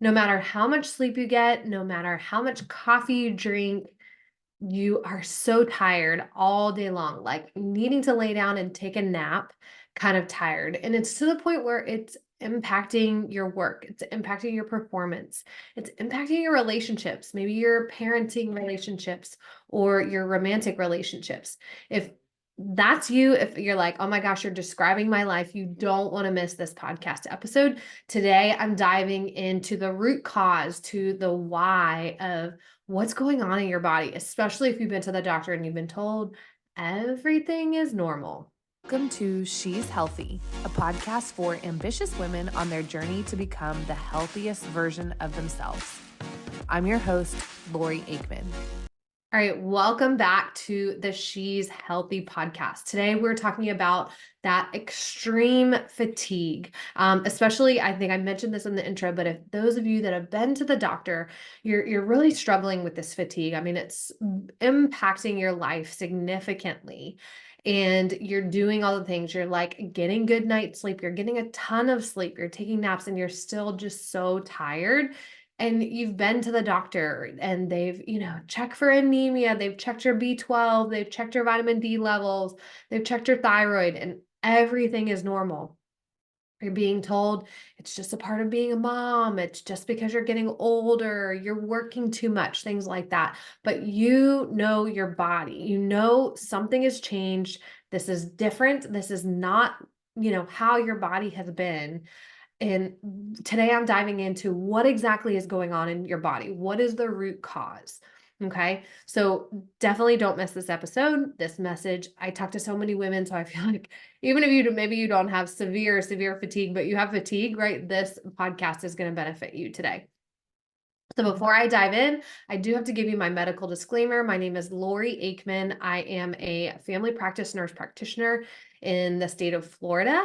No matter how much sleep you get, no matter how much coffee you drink, you are so tired all day long, like needing to lay down and take a nap, kind of tired. And it's to the point where it's impacting your work, it's impacting your performance, it's impacting your relationships, maybe your parenting relationships or your romantic relationships. If that's you, if you're like, oh my gosh, you're describing my life, you don't want to miss this podcast episode. Today, I'm diving into the root cause, to the why of what's going on in your body, especially if you've been to the doctor and you've been told everything is normal. Welcome to She's Healthy, a podcast for ambitious women on their journey to become the healthiest version of themselves. I'm your host, Lori Aikman. All right, welcome back to the She's Healthy podcast. Today, we're talking about that extreme fatigue. Especially, I think I mentioned this in the intro, but if those of you that have been to the doctor, you're really struggling with this fatigue. I mean, it's impacting your life significantly. And you're doing all the things. You're like getting good night's sleep. You're getting a ton of sleep. You're taking naps, and you're still just so tired, and you've been to the doctor and they've, checked for anemia, they've checked your B12, they've checked your vitamin D levels, they've checked your thyroid, and everything is normal. You're being told it's just a part of being a mom. It's just because you're getting older, you're working too much, things like that. But you know your body, you know something has changed. This is different. This is not, how your body has been. And today I'm diving into what exactly is going on in your body. What is the root cause? Okay. So definitely don't miss this episode, this message. I talk to so many women, so I feel like even if maybe you don't have severe fatigue, but you have fatigue, right? This podcast is going to benefit you today. So before I dive in, I do have to give you my medical disclaimer. My name is Lori Aikman. I am a family practice nurse practitioner in the state of Florida.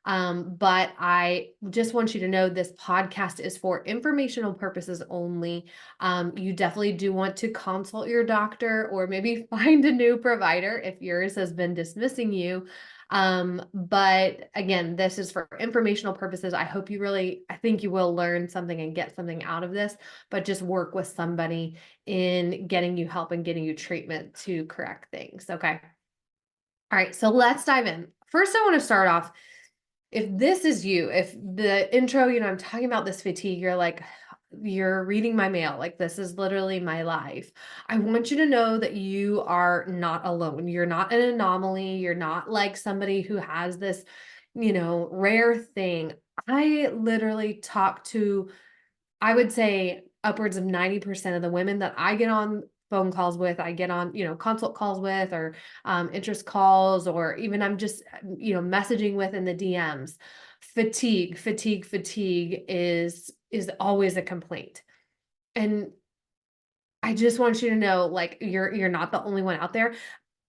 But I just want you to know this podcast is for informational purposes only. You definitely do want to consult your doctor or maybe find a new provider if yours has been dismissing you. But again, this is for informational purposes. I think you will learn something and get something out of this, but just work with somebody in getting you help and getting you treatment to correct things. Okay. All right. So let's dive in. First, I want to start off. If this is you, if the intro, I'm talking about this fatigue, you're like, you're reading my mail, like this is literally my life. I want you to know that you are not alone. You're not an anomaly. You're not like somebody who has this, rare thing. I literally talk to, I would say upwards of 90% of the women that I get on phone calls with, I get on, consult calls with, or interest calls, or even I'm just, messaging with in the DMs. Fatigue is always a complaint. And I just want you to know, like, you're not the only one out there.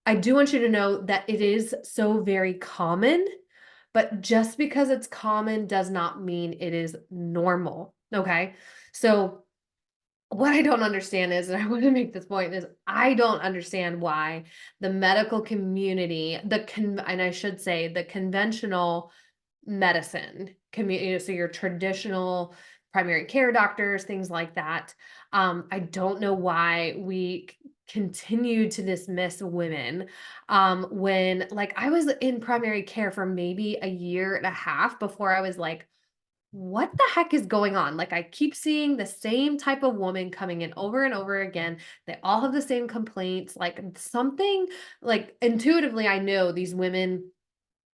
I do want you to know that it is so very common, but just because it's common does not mean it is normal. Okay. So what I don't understand is, and I want to make this point, is I don't understand why the medical community, and I should say the conventional medicine community, so your traditional primary care doctors, things like that. I don't know why we continue to dismiss women when, like, I was in primary care for maybe a year and a half before I was like, what the heck is going on? Like, I keep seeing the same type of woman coming in over and over again. They all have the same complaints. Like, something, like, intuitively, I know these women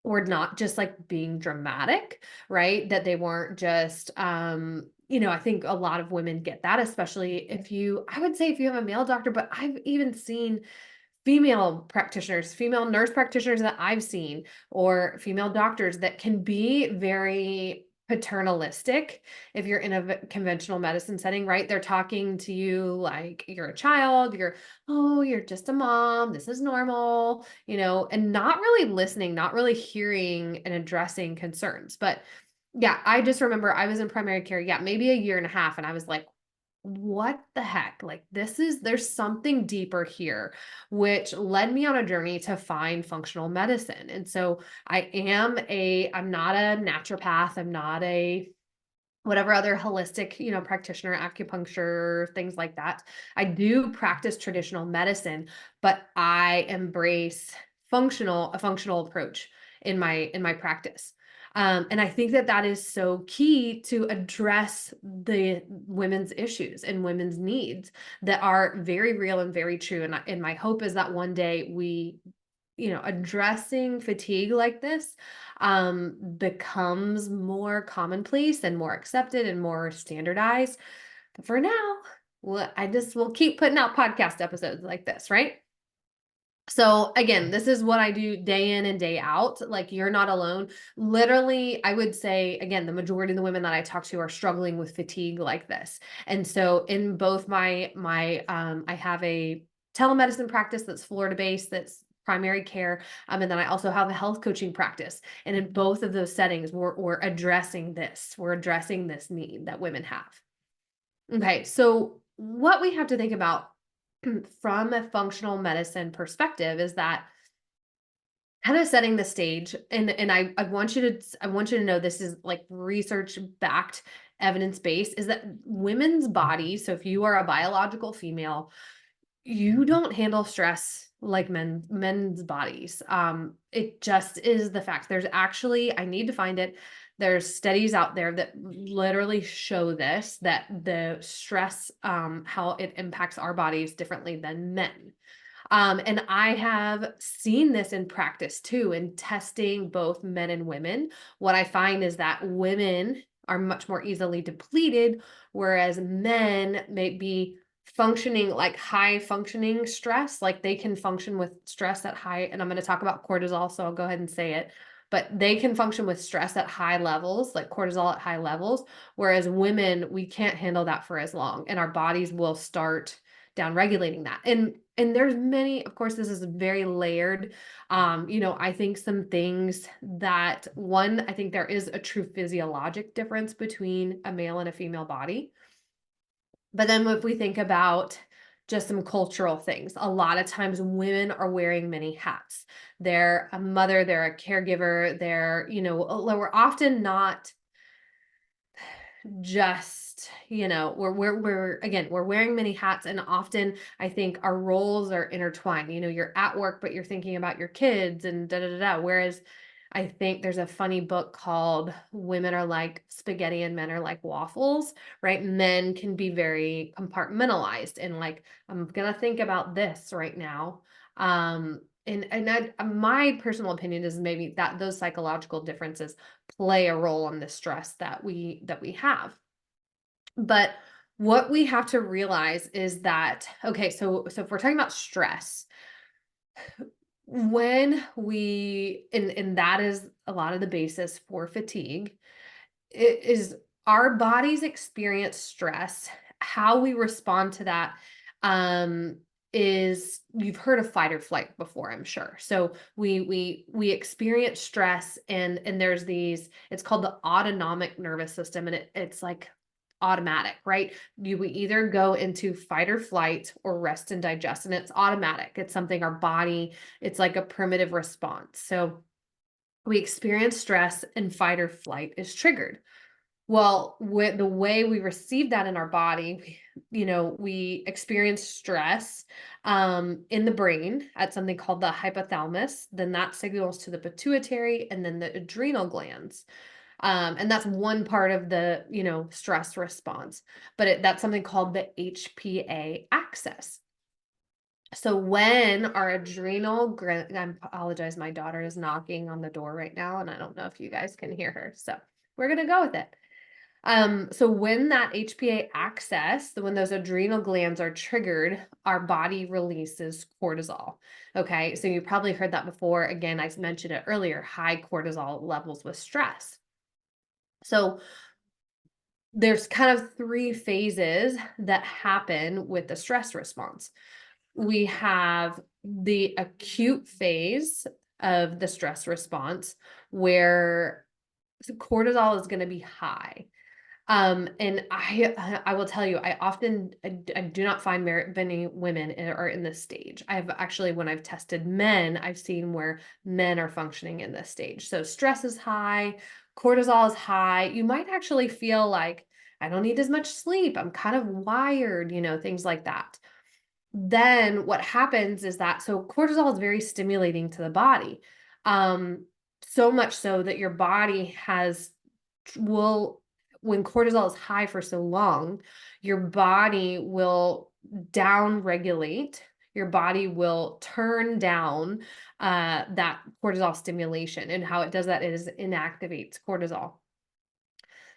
were not just like being dramatic, right? That they weren't just, I think a lot of women get that, especially I would say if you have a male doctor, but I've even seen female practitioners, female nurse practitioners that I've seen, or female doctors that can be very paternalistic if you're in a conventional medicine setting, right? They're talking to you like you're a child, you're just a mom, this is normal, and not really listening, not really hearing and addressing concerns. But yeah, I just remember I was in primary care, yeah, maybe a year and a half, and I was like, what the heck? Like, there's something deeper here, which led me on a journey to find functional medicine. And so I'm not a naturopath. I'm not a whatever other holistic, practitioner, acupuncture, things like that. I do practice traditional medicine, but I embrace a functional approach in my practice. And I think that that is so key to address the women's issues and women's needs that are very real and very true. And my hope is that one day we, addressing fatigue like this becomes more commonplace and more accepted and more standardized. But for now, well, I just will keep putting out podcast episodes like this, right? So again, this is what I do day in and day out. Like, you're not alone. Literally, I would say again, the majority of the women that I talk to are struggling with fatigue like this. And so in both I have a telemedicine practice that's Florida based, that's primary care. And then I also have a health coaching practice. And in both of those settings, we're addressing this. We're addressing this need that women have. Okay, so what we have to think about from a functional medicine perspective is that kind of setting the stage, and I want you to know this is like research backed, evidence based, is that women's bodies, so if you are a biological female, you don't handle stress like men's bodies. It just is the fact. There's actually, I need to find it. There's studies out there that literally show this, that the stress, how it impacts our bodies differently than men. And I have seen this in practice too, in testing both men and women. What I find is that women are much more easily depleted, whereas men may be functioning like high functioning stress, like they can function with stress at high, and I'm going to talk about cortisol, so I'll go ahead and say it, but they can function with stress at high levels, like cortisol at high levels, whereas women, we can't handle that for as long, and our bodies will start down regulating that. And there's many, of course, this is very layered. I think some things that, one, I think there is a true physiologic difference between a male and a female body. But then if we think about just some cultural things, a lot of times women are wearing many hats. They're a mother, they're a caregiver, we're often not just, we're again, we're wearing many hats, and often I think our roles are intertwined. You're at work, but you're thinking about your kids and da da da da. Whereas I think there's a funny book called Women Are Like Spaghetti and Men Are Like Waffles, right? Men can be very compartmentalized and like, I'm gonna think about this right now. My personal opinion is maybe that those psychological differences play a role in the stress that we have. But what we have to realize is that, okay, so if we're talking about stress, when we and that is a lot of the basis for fatigue, it is our bodies experience stress. How we respond to that, um, is, you've heard of fight or flight before, I'm sure. So we experience stress, and there's these. It's called the autonomic nervous system, and it's like automatic, right? We either go into fight or flight or rest and digest, and it's automatic. It's something our body. It's like a primitive response. So we experience stress, and fight or flight is triggered. Well, with the way we receive that in our body, we experience stress in the brain at something called the hypothalamus. Then that signals to the pituitary and then the adrenal glands. And that's one part of the, stress response. But that's something called the HPA axis. So when our I apologize, my daughter is knocking on the door right now, and I don't know if you guys can hear her. So we're gonna go with it. So when that HPA access, when those adrenal glands are triggered, our body releases cortisol. Okay, so you probably heard that before. Again, I mentioned it earlier, high cortisol levels with stress. So there's kind of three phases that happen with the stress response. We have the acute phase of the stress response, where cortisol is going to be high. And I will tell you, I do not find many women are in this stage. I've actually, when I've tested men, I've seen where men are functioning in this stage. So stress is high, cortisol is high, you might actually feel like, I don't need as much sleep. I'm kind of wired, things like that. Then what happens is that, so cortisol is very stimulating to the body. Um, so much so that your body will, when cortisol is high for so long, your body will down regulate, your body will turn down that cortisol stimulation. And how it does that is inactivates cortisol.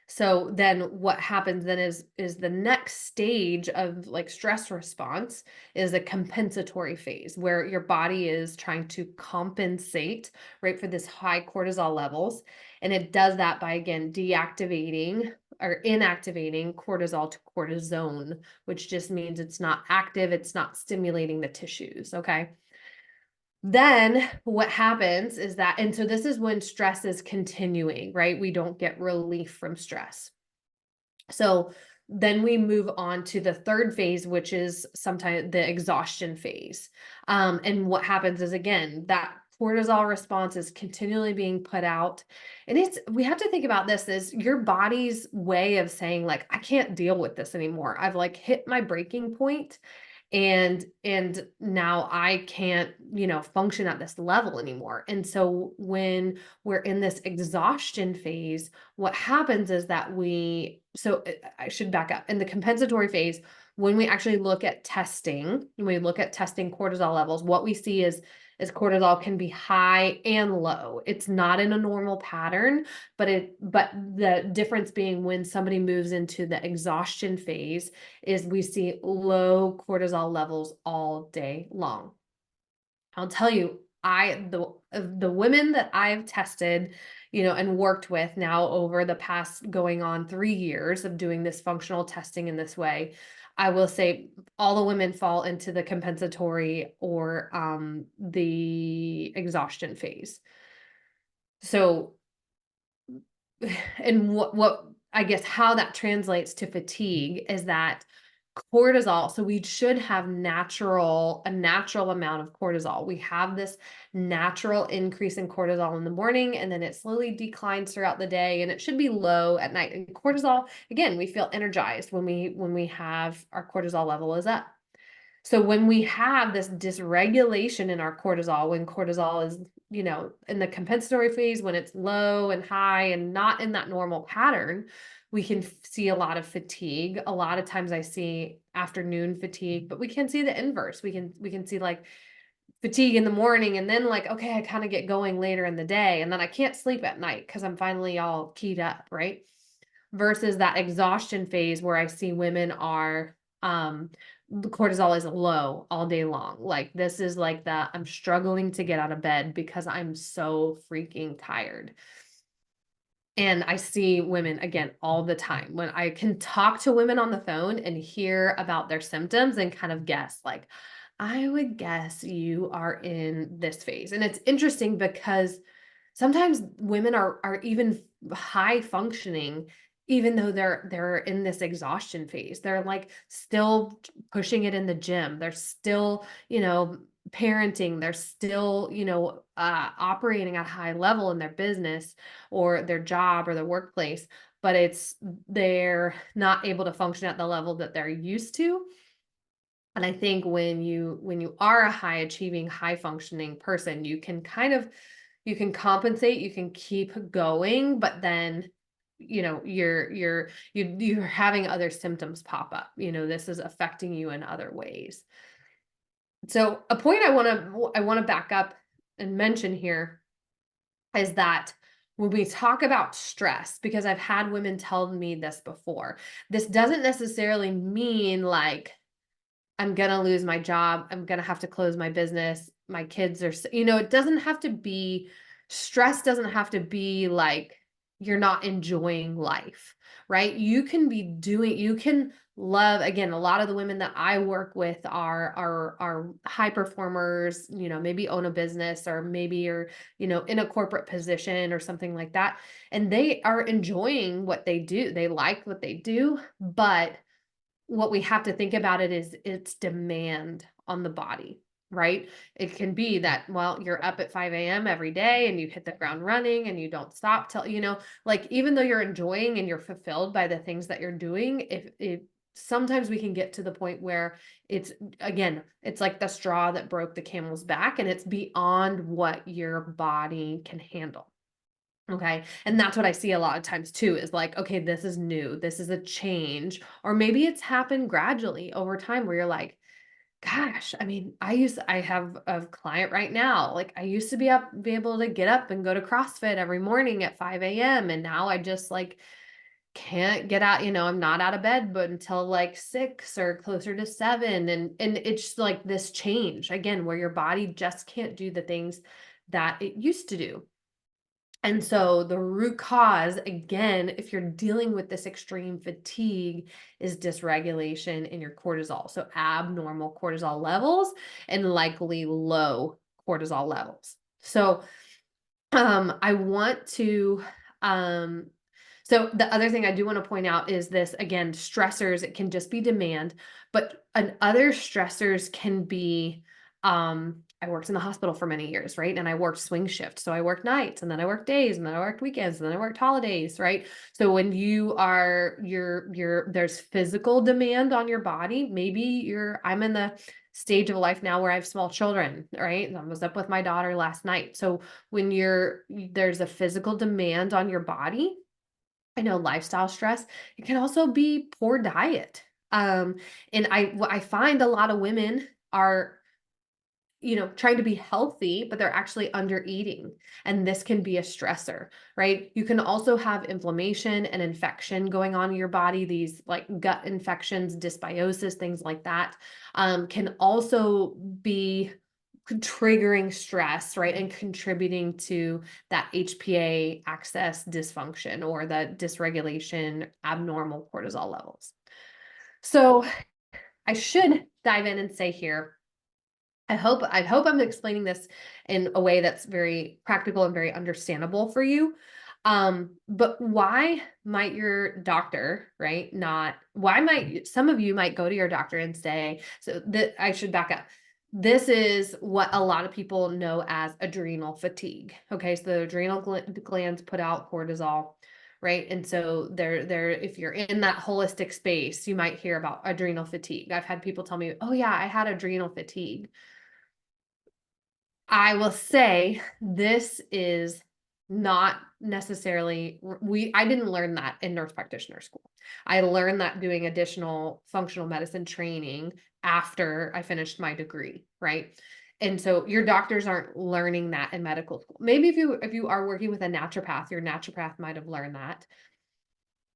So then what happens then is the next stage of like stress response is a compensatory phase where your body is trying to compensate, right, for this high cortisol levels. And it does that by, again, deactivating or inactivating cortisol to cortisone, which just means it's not active, it's not stimulating the tissues. Okay. Then what happens is that, and so this is when stress is continuing, right? We don't get relief from stress. So then we move on to the third phase, which is sometimes the exhaustion phase. And what happens is, again, that cortisol response is continually being put out. And we have to think about this as your body's way of saying, like, I can't deal with this anymore. I've like hit my breaking point, and now I can't, function at this level anymore. And so when we're in this exhaustion phase, what happens is that I should back up. In the compensatory phase, when we actually look at testing, when we look at testing cortisol levels, what we see is cortisol can be high and low. It's not in a normal pattern, but the difference being when somebody moves into the exhaustion phase is we see low cortisol levels all day long. I'll tell you, the women that I've tested, and worked with now over the past going on 3 years of doing this functional testing in this way, I will say all the women fall into the compensatory or the exhaustion phase. So, and what I guess how that translates to fatigue is that cortisol, so we should have a natural amount of cortisol. We have this natural increase in cortisol in the morning, and then it slowly declines throughout the day, and it should be low at night. And cortisol, again, we feel energized when we have our cortisol level is up. So when we have this dysregulation in our cortisol, when cortisol is, in the compensatory phase, when it's low and high and not in that normal pattern, we can see a lot of fatigue. A lot of times I see afternoon fatigue, but we can see the inverse. We can see like fatigue in the morning, and then like, okay, I kind of get going later in the day, and then I can't sleep at night because I'm finally all keyed up, right? Versus that exhaustion phase where I see women are the cortisol is low all day long. Like this is like that I'm struggling to get out of bed because I'm so freaking tired. And I see women again all the time when I can talk to women on the phone and hear about their symptoms and kind of guess, like, I would guess you are in this phase. And it's interesting because sometimes women are even high functioning, even though they're in this exhaustion phase. They're like still pushing it in the gym. They're still, parenting. They're still, operating at a high level in their business or their job or their workplace, but they're not able to function at the level that they're used to. And I think when you are a high achieving, high functioning person, you can compensate, you can keep going, but then you're having other symptoms pop up. This is affecting you in other ways. So a point I want to back up and mention here is that when we talk about stress, because I've had women tell me this before, this doesn't necessarily mean like I'm gonna lose my job, I'm gonna have to close my business, my kids are, it doesn't have to be, stress doesn't have to be like you're not enjoying life, right? You can love, again, a lot of the women that I work with are high performers, maybe own a business or maybe are, in a corporate position or something like that. And they are enjoying what they do. They like what they do, but what we have to think about it is its demand on the body. right? It can be that, well, you're up at 5 a.m. every day and you hit the ground running and you don't stop till, like even though you're enjoying and you're fulfilled by the things that you're doing, if sometimes we can get to the point where it's, again, it's like the straw that broke the camel's back and it's beyond what your body can handle. Okay. And that's what I see a lot of times too is like, okay, this is new. This is a change. Or maybe it's happened gradually over time where you're like, gosh, I mean, I have a client right now. Like I used to be able to get up and go to CrossFit every morning at 5 a.m. And now I just like can't get out, I'm not out of bed but until like 6 or closer to 7. And it's like this change again where your body just can't do the things that it used to do. And so the root cause, again, if you're dealing with this extreme fatigue, is dysregulation in your cortisol. So abnormal cortisol levels and likely low cortisol levels. So I want to um so the other thing I do want to point out is this again, stressors, it can just be demand, but other stressors can be I worked in the hospital for many years, right? And I worked swing shift. So I worked nights and then I worked days and then I worked weekends and then I worked holidays, right? So when there's physical demand on your body, maybe I'm in the stage of life now where I have small children, right? I was up with my daughter last night. So when there's a physical demand on your body, I know lifestyle stress, it can also be poor diet. Um, and I find a lot of women are, trying to be healthy, but they're actually under eating. And this can be a stressor, right? You can also have inflammation and infection going on in your body. These like gut infections, dysbiosis, things like that, can also be triggering stress, right? And contributing to that HPA axis dysfunction or the dysregulation, abnormal cortisol levels. So I should dive in and say here, I hope I'm explaining this in a way that's very practical and very understandable for you. But why might your doctor, right? Not why might some of you might go to your doctor and say, so that I should back up. This is what a lot of people know as adrenal fatigue. Okay, so the adrenal glands put out cortisol, right? And so they're if you're in that holistic space, you might hear about adrenal fatigue. I've had people tell me, "Oh yeah, I had adrenal fatigue." I will say this is not necessarily I didn't learn that in nurse practitioner school. I learned that doing additional functional medicine training after I finished my degree, right? And so your doctors aren't learning that in medical school. Maybe if you are working with a naturopath, your naturopath might have learned that.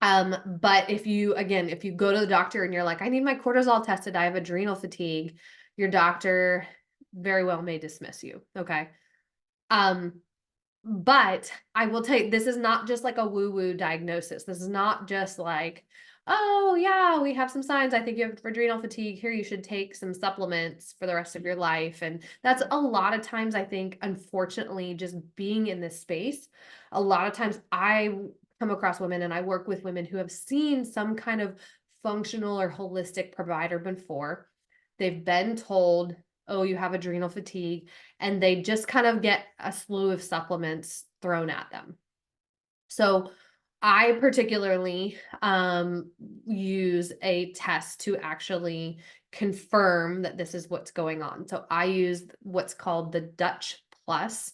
But if you go to the doctor and you're like, I need my cortisol tested, I have adrenal fatigue, your doctor very well may dismiss you. Okay. Um, but I will tell you, this is not just like a woo-woo diagnosis. This is not just like, oh yeah, we have some signs. I think you have adrenal fatigue. Here, you should take some supplements for the rest of your life. And that's a lot of times, I think, unfortunately, just being in this space, a lot of times I come across women and I work with women who have seen some kind of functional or holistic provider before. They've been told, oh, you have adrenal fatigue, and they just kind of get a slew of supplements thrown at them. So I particularly use a test to actually confirm that this is what's going on. So I use what's called the Dutch Plus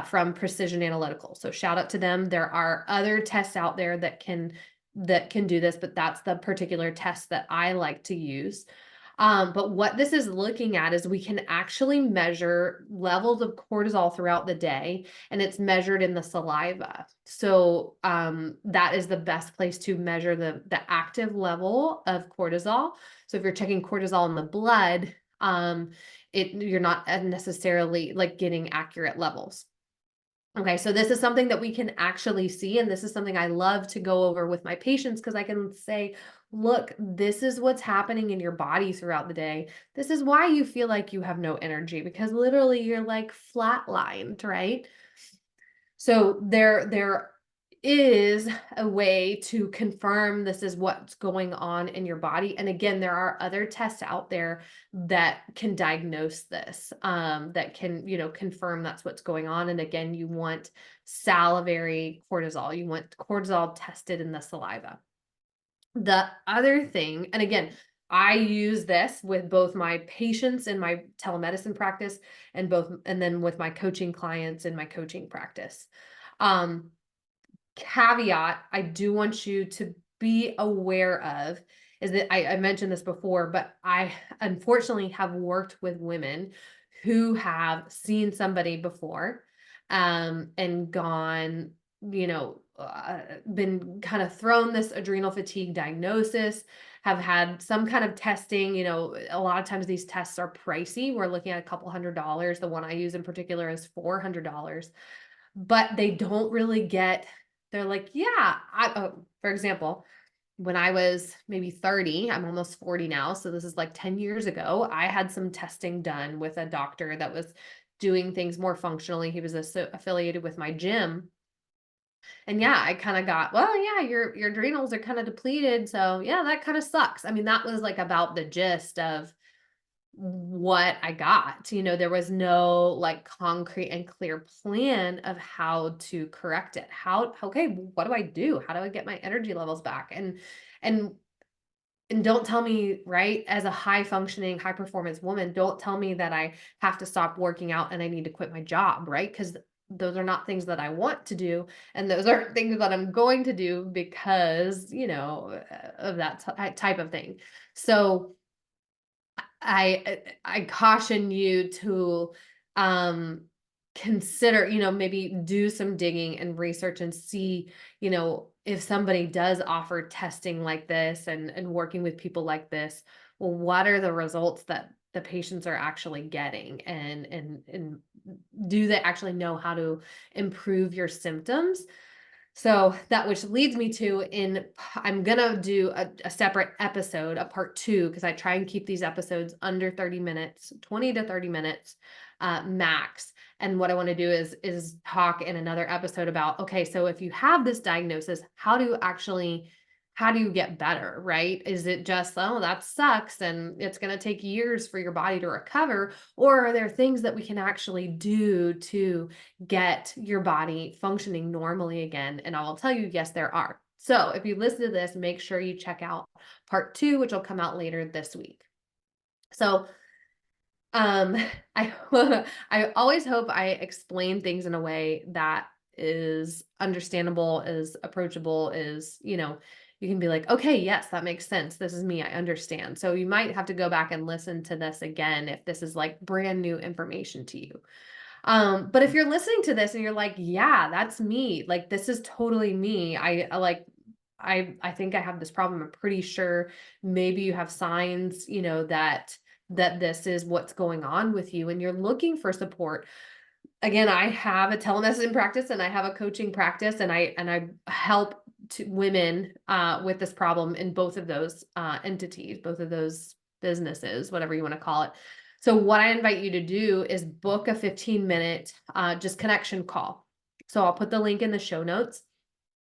from Precision Analytical. So shout out to them. There are other tests out there that can do this, but that's the particular test that I like to use. But what this is looking at is we can actually measure levels of cortisol throughout the day, and it's measured in the saliva. So that is the best place to measure the active level of cortisol. So if you're checking cortisol in the blood, you're not necessarily like getting accurate levels. Okay, so this is something that we can actually see, and this is something I love to go over with my patients because I can say, look, this is what's happening in your body throughout the day. This is why you feel like you have no energy because literally you're like flatlined, right? So there is a way to confirm this is what's going on in your body. And again, there are other tests out there that can diagnose this, that can, confirm that's what's going on. And again, you want salivary cortisol. You want cortisol tested in the saliva. The other thing, and again, I use this with both my patients in my telemedicine practice and then with my coaching clients in my coaching practice. Um, Caveat I do want you to be aware of is that I mentioned this before, but I unfortunately have worked with women who have seen somebody before, and gone, been kind of thrown this adrenal fatigue diagnosis, have had some kind of testing. A lot of times these tests are pricey. We're looking at a couple $100s. The one I use in particular is $400, but they don't really get, they're like, yeah, for example, when I was maybe 30, I'm almost 40 now. So this is like 10 years ago. I had some testing done with a doctor that was doing things more functionally. He was affiliated with my gym. And yeah, I kind of got, well, yeah, your adrenals are kind of depleted. So yeah, that kind of sucks. I mean, that was like about the gist of what I got. There was no like concrete and clear plan of how to correct it. Okay, what do I do? How do I get my energy levels back? And and don't tell me, right, as a high functioning, high performance woman, don't tell me that I have to stop working out and I need to quit my job, right? Because those are not things that I want to do. And those are things that I'm going to do because, of that type of thing. So, I caution you to, um, consider, maybe do some digging and research and see, if somebody does offer testing like this and working with people like this, well, what are the results that the patients are actually getting, and do they actually know how to improve your symptoms? So that which leads me to I'm gonna do a separate episode, a part two, because I try and keep these episodes under 30 minutes, 20 to 30 minutes max. And what I want to do is talk in another episode about, okay, so if you have this diagnosis, how do you get better, right? Is it just, oh, that sucks and it's gonna take years for your body to recover? Or are there things that we can actually do to get your body functioning normally again? And I will tell you, yes, there are. So if you listen to this, make sure you check out part two, which will come out later this week. So um, I I always hope I explain things in a way that is understandable, is approachable, you can be like, okay, yes, that makes sense. This is me. I understand. So you might have to go back and listen to this again if this is like brand new information to you. But if you're listening to this and you're like, yeah, that's me. Like this is totally me. I think I have this problem. I'm pretty sure maybe you have signs, that this is what's going on with you and you're looking for support. Again, I have a telemedicine practice and I have a coaching practice, and I help women with this problem in both of those entities, both of those businesses, whatever you want to call it. So what I invite you to do is book a 15-minute just connection call. So I'll put the link in the show notes.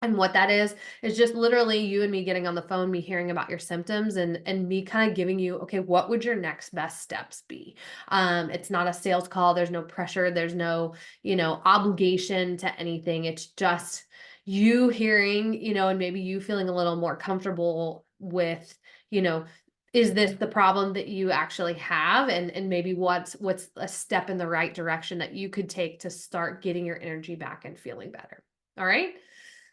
And what that is just literally you and me getting on the phone, me hearing about your symptoms, and me kind of giving you, okay, what would your next best steps be? It's not a sales call. There's no pressure. There's no, obligation to anything. It's just you hearing, and maybe you feeling a little more comfortable with, you know, is this the problem that you actually have? And maybe what's a step in the right direction that you could take to start getting your energy back and feeling better. All right.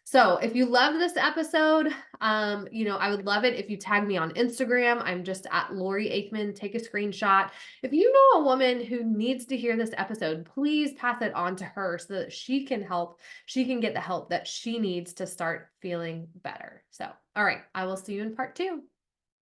So if you loved this episode, I would love it if you tag me on Instagram. I'm just at Lori Aikman. Take a screenshot. If you know a woman who needs to hear this episode, please pass it on to her so that she can get the help that she needs to start feeling better. So, all right, I will see you in part two.